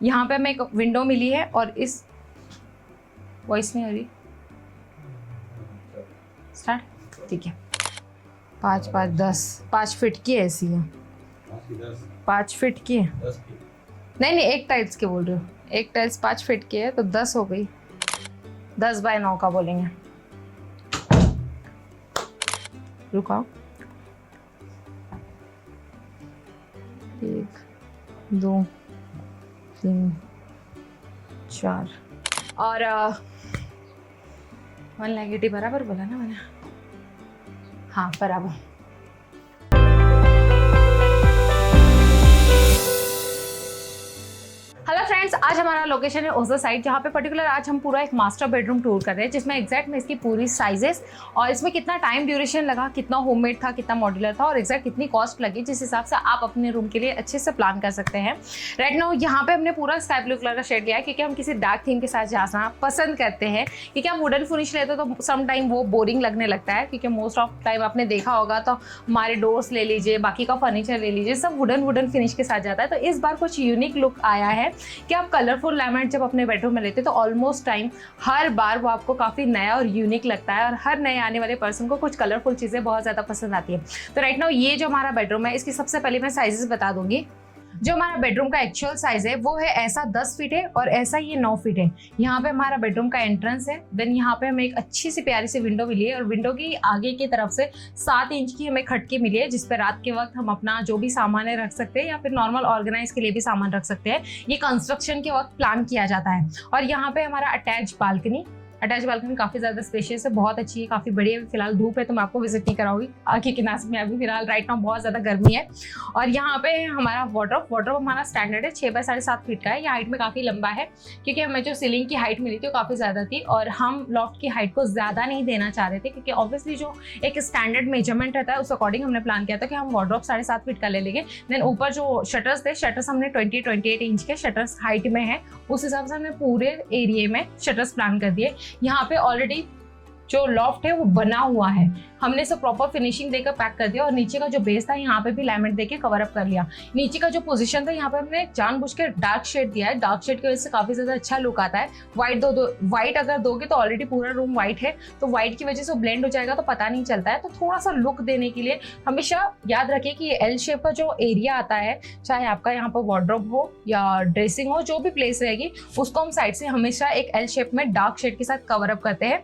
यहाँ पे हमें एक विंडो मिली है और इस वॉइस नहीं हो रही, स्टार्ट, ठीक है। 5 5 10 5 फीट की ऐसी है, 5 फीट की है, नहीं एक टाइल्स के बोल रही हूँ, एक टाइल्स 5 फीट की है तो 10 हो गई, 10 बाय 9 का बोलेंगे। रुकाओ, 1 2 3 4 और 180 बराबर बोला ना मैंने, हाँ बराबर। हेलो फ्रेंड्स, आज हमारा लोकेशन है ओजा साइड, जहाँ पे पर्टिकुलर आज हम पूरा एक मास्टर बेडरूम टूर कर रहे हैं, जिसमें एग्जैक्ट में इसकी पूरी साइजेस और इसमें कितना टाइम ड्यूरेशन लगा, कितना होममेड था, कितना मॉड्यूलर था और एग्जैक्ट कितनी कॉस्ट लगी, जिस हिसाब से आप अपने रूम के लिए अच्छे से प्लान कर सकते हैं। राइट नाउ यहाँ पे हमने पूरा स्काई ब्लू कलर का शेड लिया है, क्योंकि हम किसी डार्क थीम के साथ जाना पसंद करते हैं, क्योंकि हम वुडन फिनिश लेते तो सम टाइम वो बोरिंग लगने लगता है, क्योंकि मोस्ट ऑफ टाइम आपने देखा होगा तो हमारे डोर्स ले लीजिए, बाकी का फर्नीचर ले लीजिए, सब वुडन फिनिश के साथ जाता है। तो इस बार कुछ यूनिक लुक आया है कि आप कलरफुल लैमिनेट जब अपने बेडरूम में लेते हैं तो ऑलमोस्ट टाइम हर बार वो आपको काफ़ी नया और यूनिक लगता है, और हर नए आने वाले पर्सन को कुछ कलरफुल चीज़ें बहुत ज़्यादा पसंद आती है। तो राइट नाउ ये जो हमारा बेडरूम है, इसकी सबसे पहले मैं साइजेस बता दूंगी। जो हमारा बेडरूम का एक्चुअल साइज है वो है ऐसा 10 फीट है और ऐसा ये 9 फीट है। यहाँ पे हमारा बेडरूम का एंट्रेंस है, देन यहाँ पे हमें एक अच्छी सी प्यारी सी विंडो मिली है और विंडो की आगे की तरफ से 7 इंच की हमें खिड़की मिली है, जिसपे रात के वक्त हम अपना जो भी सामान है रख सकते हैं या फिर नॉर्मल ऑर्गेनाइज के लिए भी सामान रख सकते हैं। ये कंस्ट्रक्शन के वक्त प्लान किया जाता है। और यहाँ पे हमारा अटैच बालकनी काफ़ी ज़्यादा स्पेशियस है, बहुत अच्छी है, काफ़ी बड़ी है। फिलहाल धूप है तो मैं आपको विजिट नहीं कराऊंगी, क्योंकि नासिक में अभी फिलहाल राइट नाउ बहुत ज़्यादा गर्मी है। और यहाँ पे हमारा वार्डरोब हमारा स्टैंडर्ड है, 6 बाय 7.5 फीट का है। ये हाइट में काफ़ी लंबा है, क्योंकि हमें जो सीलिंग की हाइट मिली थी वो काफ़ी ज़्यादा थी और हम लॉफ्ट की हाइट को ज़्यादा नहीं देना चाह रहे थे, क्योंकि ऑब्वियसली जो एक स्टैंडर्ड मेजरमेंट रहता है उस अकॉर्डिंग हमने प्लान किया था कि हम वार्डरोब 7.5 फीट का ले लेंगे। देन ऊपर जो शटर्स थे, शटर्स हमने 20-28 इंच के शटर्स हाइट में है, उस हिसाब से हमने पूरे एरिया में शटर्स प्लान कर दिए। यहाँ पे ऑलरेडी जो लॉफ्ट है वो बना हुआ है, हमने इसे प्रॉपर फिनिशिंग देकर पैक कर दिया और नीचे का जो बेस था यहाँ पे भी लैमिनेट देके कवर अप कर लिया। नीचे का जो पोजीशन था यहाँ पे हमने जानबूझ के डार्क शेड दिया है, डार्क शेड की वजह से काफी ज्यादा अच्छा लुक आता है। व्हाइट अगर दोगे तो ऑलरेडी पूरा रूम व्हाइट है, तो व्हाइट की वजह से ब्लेंड हो जाएगा तो पता नहीं चलता है। तो थोड़ा सा लुक देने के लिए हमेशा याद रखिए कि ये एल शेप का जो एरिया आता है, चाहे आपका यहाँ पर वार्डरोब हो या ड्रेसिंग हो, जो भी प्लेस रहेगी उसको हम साइड से हमेशा एक एल शेप में डार्क शेड के साथ कवर अप करते हैं।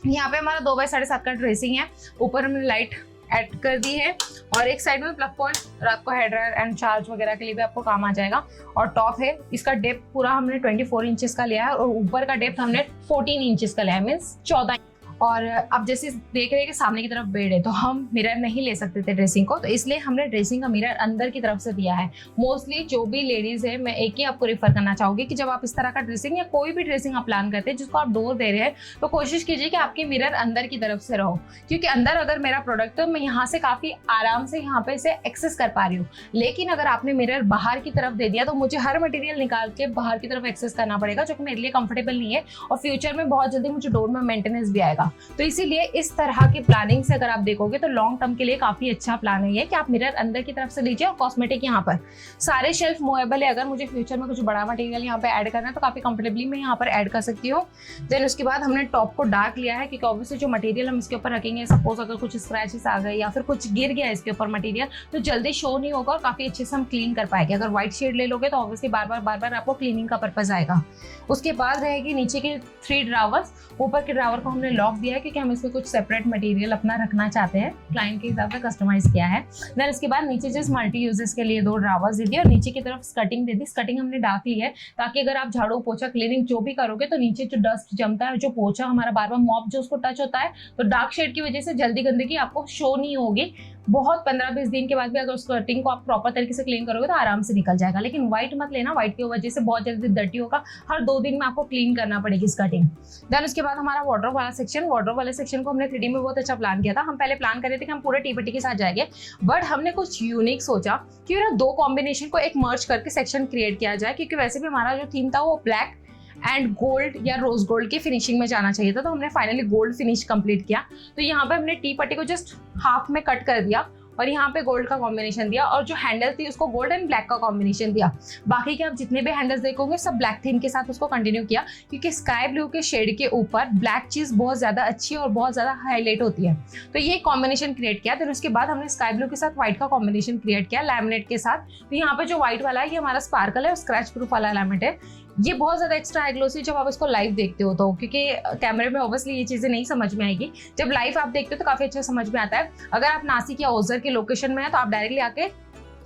यहाँ पे हमारा 2 बाय 7.5 का ड्रेसिंग है, ऊपर हमने लाइट ऐड कर दी है और एक साइड में प्लग पॉइंट, रात को हेड ड्रायर एंड चार्ज वगैरह के लिए भी आपको काम आ जाएगा। और टॉप है, इसका डेप्थ पूरा हमने 24 इंचेस का लिया है और ऊपर का डेप्थ हमने 14 इंचेस का लिया है, मीन्स 14। और अब जैसे देख रहे हैं कि सामने की तरफ बेड है, तो हम मिरर नहीं ले सकते थे ड्रेसिंग को, तो इसलिए हमने ड्रेसिंग का मिरर अंदर की तरफ से दिया है। मोस्टली जो भी लेडीज है, मैं एक ही आपको रेफर करना चाहूंगी कि जब आप इस तरह का ड्रेसिंग या कोई भी ड्रेसिंग आप प्लान करते हैं जिसको आप डोर दे रहे हैं, तो कोशिश कीजिए कि आपकी मिरर अंदर की तरफ से रहो, क्योंकि अंदर अगर मेरा प्रोडक्ट तो मैं यहाँ से काफी आराम से यहाँ पे इसे एक्सेस कर पा रही हूँ। लेकिन अगर आपने मिरर बाहर की तरफ दे दिया तो मुझे हर मटेरियल निकाल के बाहर की तरफ एक्सेस करना पड़ेगा, जो कि मेरे लिए कंफर्टेबल नहीं है और फ्यूचर में बहुत जल्दी मुझे डोर में मेंटेनेंस भी आएगा। तो इसीलिए इस तरह की प्लानिंग से अगर आप देखोगे तो लॉन्ग टर्म के लिए काफी अच्छा प्लान है ये, कि आप मिरर अंदर की तरफ से लीजिए। और कॉस्मेटिक यहाँ पर सारे शेल्फ मूवेबल है, अगर मुझे फ्यूचर में कुछ बड़ा मटेरियल यहाँ पे ऐड करना है तो काफी कंफर्टेबली मैं यहाँ पर ऐड कर सकती हूँ। देन उसके बाद हमने टॉप को डार्क लिया है, क्योंकि ऑब्वियसली जो मटेरियल हम इसके ऊपर रखेंगे, सपोज अगर कुछ स्क्रैचेस आ गए या फिर कुछ गिर गया इसके ऊपर मटेरियल, तो जल्दी शो नहीं होगा और काफी अच्छे से हम क्लीन कर पाएंगे। अगर व्हाइट शेड ले लोगे तो ऑब्वियसली बार बार आपको क्लीनिंग का पर्पज आएगा। उसके बाद रहेगी नीचे के 3 ड्रावर्स, ऊपर के ड्रावर को हमने लॉक दिया है, क्योंकि हम इसमें कुछ सेपरेट मटेरियल अपना रखना चाहते हैं, क्लाइंट के हिसाब से कस्टमाइज किया है। देन इसके बाद नीचे जिस मल्टी यूजेस के लिए 2 ड्रावर्स दे दिए और नीचे की तरफ स्कर्टिंग दे दी। स्कर्टिंग हमने डार्क ली है ताकि अगर आप झाड़ू पोछा क्लीनिंग जो भी करोगे तो नीचे जो डस्ट जमता है, जो पोछा हमारा बार मॉप जो उसको टच होता है, तो डार्क शेड की वजह से जल्दी गंदगी आपको शो नहीं होगी। बहुत 15-20 दिन के बाद भी अगर स्कर्टिंग को आप प्रॉपर तरीके से क्लीन करोगे तो आराम से निकल जाएगा। लेकिन व्हाइट मत लेना, व्हाइट की वजह से बहुत जल्दी डर्टी होगा, हर 2 दिन में आपको क्लीन करना पड़ेगी स्कर्टिंग। देन उसके बाद हमारा वार्डरोब वाले सेक्शन को हमने 3D में बहुत अच्छा प्लान किया था। हम पहले प्लान कर रहे थे कि हम पूरे टी-पट्टी के साथ जाएंगे, बट हमने कुछ यूनिक सोचा कि ना 2 कॉम्बिनेशन को एक मर्ज करके सेक्शन क्रिएट किया जाए, क्योंकि वैसे भी हमारा जो थीम था वो ब्लैक एंड गोल्ड या रोज गोल्ड की फिनिशिंग में जाना चाहिए था, तो हमने फाइनली गोल्ड फिनिश कंप्लीट किया। तो यहाँ पे हमने टी पट्टी को जस्ट हाफ में कट कर दिया और यहाँ पे गोल्ड का कॉम्बिनेशन दिया, और जो हैंडल थी उसको गोल्ड एंड ब्लैक का कॉम्बिनेशन दिया। बाकी के आप जितने भी हैंडल्स देखोगे सब ब्लैक थीम के साथ उसको कंटिन्यू किया, क्योंकि स्काई ब्लू के शेड के ऊपर ब्लैक चीज बहुत ज्यादा अच्छी और बहुत ज्यादा हाईलाइट होती है, तो ये कॉम्बिनेशन क्रिएट किया। फिर उसके बाद हमने स्काई ब्लू के साथ व्हाइट का कॉम्बिनेशन क्रिएट किया लैमिनेट के साथ। तो यहाँ पे जो व्हाइट वाला है ये हमारा स्पार्कल है और स्क्रैच प्रूफ वाला लैमिनेट है। ये बहुत ज्यादा एक्स्ट्रा हाई ग्लोसी जब आप इसको लाइव देखते हो तो, क्योंकि कैमरे में ऑब्वियसली ये चीजें नहीं समझ में आएगी, जब लाइव आप देखते हो तो काफी अच्छा समझ में आता है। अगर आप नासिक या ओझर के लोकेशन में है तो आप डायरेक्टली आके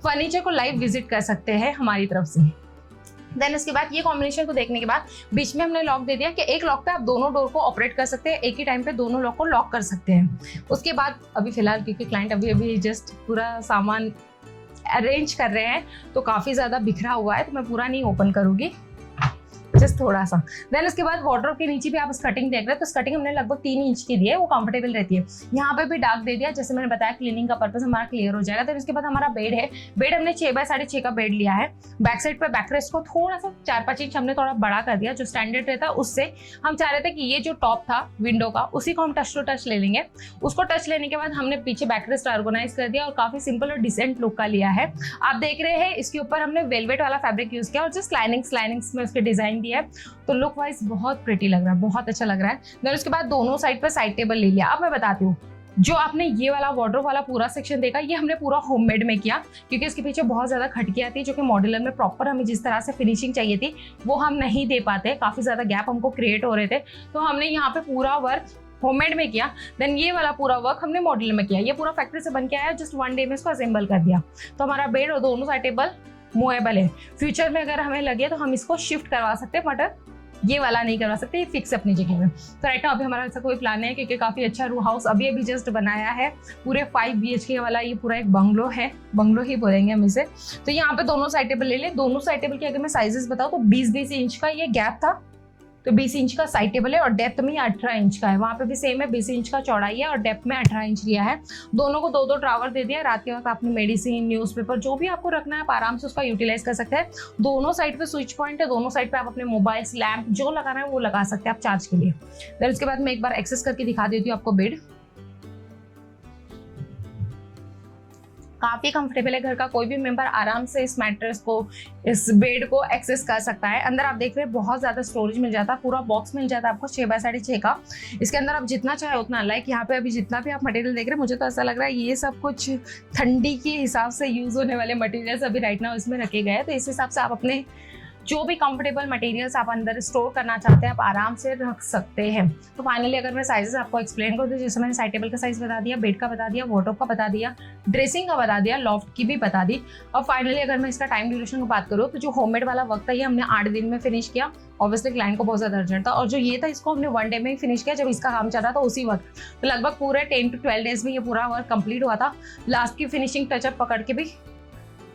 फर्नीचर को लाइव विजिट कर सकते हैं हमारी तरफ से। देन इसके बाद ये कॉम्बिनेशन को देखने के बाद बीच में हमने लॉक दे दिया कि एक लॉक पे आप दोनों डोर को ऑपरेट कर सकते हैं, एक ही टाइम पे दोनों लॉक को लॉक कर सकते हैं। उसके बाद अभी फिलहाल क्योंकि क्लाइंट अभी जस्ट पूरा सामान अरेंज कर रहे हैं तो काफी ज्यादा बिखरा हुआ है, तो मैं पूरा नहीं ओपन करूंगी, जस्ट थोड़ा सा। देन उसके बाद वार्डरोब के नीचे भी आप स्कर्टिंग देख रहे हैं, तो स्कर्टिंग हमने लगभग 3 इंच की दी है, वो कंफर्टेबल रहती है। यहाँ पे भी डार्क दे दिया, जैसे मैंने बताया क्लीनिंग का पर्पस हमारा क्लियर हो जाएगा। देन उसके बाद हमारा बेड है, बेड हमने 6x6.5 का बेड लिया है। बैक साइड पे बैकरेस्ट को थोड़ा सा 4-5 इंच हमने थोड़ा बड़ा कर दिया, जो स्टैंडर्ड रहता है उससे। हम चाह रहे थे कि ये जो टॉप था विंडो का उसी को हम टच टू टच ले लेंगे। उसको टच लेने के बाद हमने पीछे बैकरेस्ट ऑर्गेनाइज कर दिया और काफी सिंपल और डिसेंट लुक का लिया है। आप देख रहे हैं इसके ऊपर हमने वेलवेट वाला फैब्रिक यूज किया और जस्ट लाइनिंग्स में उसके डिजाइन दिया है, तो लुक वाइज बहुत प्रिटी लग रहा है, बहुत अच्छा लग रहा है। देन उसके बाद दोनों साइड पर साइड टेबल ले लिया। अब मैं बताती हूँ, जो आपने ये वाला वार्डरोब वाला पूरा सेक्शन देखा, ये हमने पूरा होममेड में किया, क्योंकि इसके पीछे बहुत ज्यादा खटकी आती है, जो कि मॉड्यूलर में प्रॉपर हमें जिस तरह से फिनिशिंग चाहिए थी वो हम नहीं दे पाते, काफी ज्यादा गैप हमको क्रिएट हो रहे थे, तो हमने यहाँ पे पूरा वर्क होममेड में किया। देन ये वाला पूरा वर्क हमने मॉड्यूलर में किया, ये पूरा फैक्ट्री से बन के आया, जस्ट 1 डे में इसको असेंबल कर दिया। तो हमारा बेड और दोनों साइड टेबल मूवेबल है। फ्यूचर में अगर हमें लगे तो हम इसको शिफ्ट करवा सकते हैं, मगर ये वाला नहीं करवा सकते, ये फिक्स अपनी जगह में। तो राइट नाउ अभी हमारा ऐसा कोई प्लान है, क्योंकि काफी अच्छा रू हाउस अभी जस्ट बनाया है, पूरे 5 BHK वाला ये पूरा एक बंगलो है, बंगलो ही बोलेंगे हम इसे। तो यहाँ पे दोनों साइड टेबल ले ले। दोनों साइड टेबल के अगर मैं साइजेस बताऊँ तो 20-20 इंच का ये गैप था, तो 20 इंच का साइड टेबल है, और डेप्थ में 18 इंच का है। वहाँ पे भी सेम है, 20 इंच का चौड़ाई है और डेप्थ में 18 इंच लिया है। दोनों को 2-2 ड्रावर दे दिया। रात के वक्त आपने मेडिसिन, न्यूज़पेपर जो भी आपको रखना है आप आराम से उसका यूटिलाइज कर सकते हैं। दोनों साइड पे स्विच पॉइंट है, दोनों साइड पे आप अपने मोबाइल्स, लैंप जो लगाना है वो लगा सकते हैं आप चार्ज के लिए। फिर उसके बाद मैं एक बार एक्सेस करके दिखा देती हूँ आपको बेड। काफी कंफर्टेबल है, घर का कोई भी मेंबर आराम से इस मैट्रेस को, इस बेड को एक्सेस कर सकता है। अंदर आप देख रहे हैं बहुत ज्यादा स्टोरेज मिल जाता है, पूरा बॉक्स मिल जाता है आपको 6x6.5 का। इसके अंदर आप जितना चाहे उतना, लाइक यहाँ पे अभी जितना भी आप मटेरियल देख रहे हैं, मुझे तो ऐसा लग रहा है ये सब कुछ ठंडी के हिसाब से यूज होने वाले मटेरियल्स अभी राइट नाउ इसमें रखे गए हैं। तो इस हिसाब से आप अपने जो भी कंफर्टेबल मटेरियल्स आप अंदर स्टोर करना चाहते हैं आप आराम से रख सकते हैं। तो फाइनली अगर मैं साइजेस आपको एक्सप्लेन कर दूं, जैसे मैंने साइड टेबल का साइज बता दिया, बेड का बता दिया, वार्डरोब का बता दिया, ड्रेसिंग का बता दिया, लॉफ्ट की भी बता दी। और फाइनली अगर मैं इसका टाइम ड्यूरेशन की बात करूँ तो जो होममेड वाला वक्त था ये हमने 8 दिन में फिनिश किया। ऑब्वियसली क्लाइंट को बहुत ज्यादा अर्जेंट था, और जो ये था इसको हमने 1 डे में ही फिनिश किया, जब इसका काम चल रहा था उसी वक्त। तो लगभग पूरे 10 to 12 डेज में ये पूरा वर्क कंप्लीट हुआ था। लास्ट की फिनिशिंग टचअप पकड़ के भी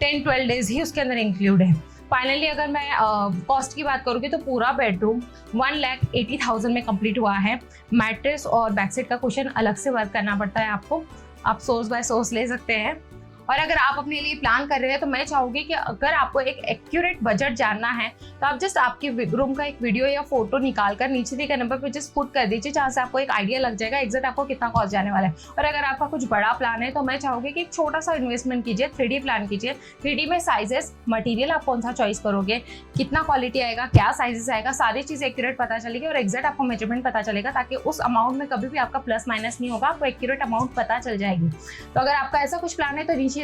10-12 डेज ही उसके अंदर इंक्लूड है। फाइनली अगर मैं कॉस्ट की बात करूँगी तो पूरा बेडरूम 1,80,000 में कंप्लीट हुआ है। मैट्रेस और बैकसाइड का कुशन अलग से वर्क करना पड़ता है आपको, आप सोर्स बाय सोर्स ले सकते हैं। और अगर आप अपने लिए प्लान कर रहे हैं तो मैं चाहूँगी कि अगर आपको एक एक्यूरेट बजट जानना है तो आप जस्ट आपके रूम का एक वीडियो या फोटो निकाल कर नीचे दिए गए नंबर पर जस्ट पुट कर दीजिए, जहाँ से आपको एक आइडिया लग जाएगा एग्जैक्ट आपको कितना कॉस्ट जाने वाला है। और अगर आपका कुछ बड़ा प्लान है तो मैं चाहूँगी कि एक छोटा सा इन्वेस्टमेंट कीजिए, 3D प्लान कीजिए। 3D में साइजेस, मटीरियल आप कौन सा चॉइस करोगे, कितना क्वालिटी आएगा, क्या साइजेस आएगा, सारी चीज़ एक्यूरेट पता चलेगी और एग्जैक्ट आपको मेजरमेंट पता चलेगा, ताकि उस अमाउंट में कभी भी आपका प्लस माइनस नहीं होगा, आपको एक्यूरेट अमाउंट पता चल जाएगी। तो अगर आपका ऐसा कुछ प्लान है तो नीचे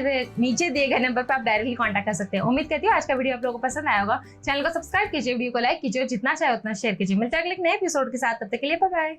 दिए गए नंबर पर आप डायरेक्टली कांटेक्ट कर सकते हैं। उम्मीद करती हूँ आज का वीडियो आप लोगों को पसंद आया होगा। चैनल को सब्सक्राइब कीजिए, वीडियो को लाइक कीजिए, जितना चाहे उतना शेयर कीजिए। मिलते हैं अगले नए एपिसोड के साथ, तब तक के लिए बाय बाय।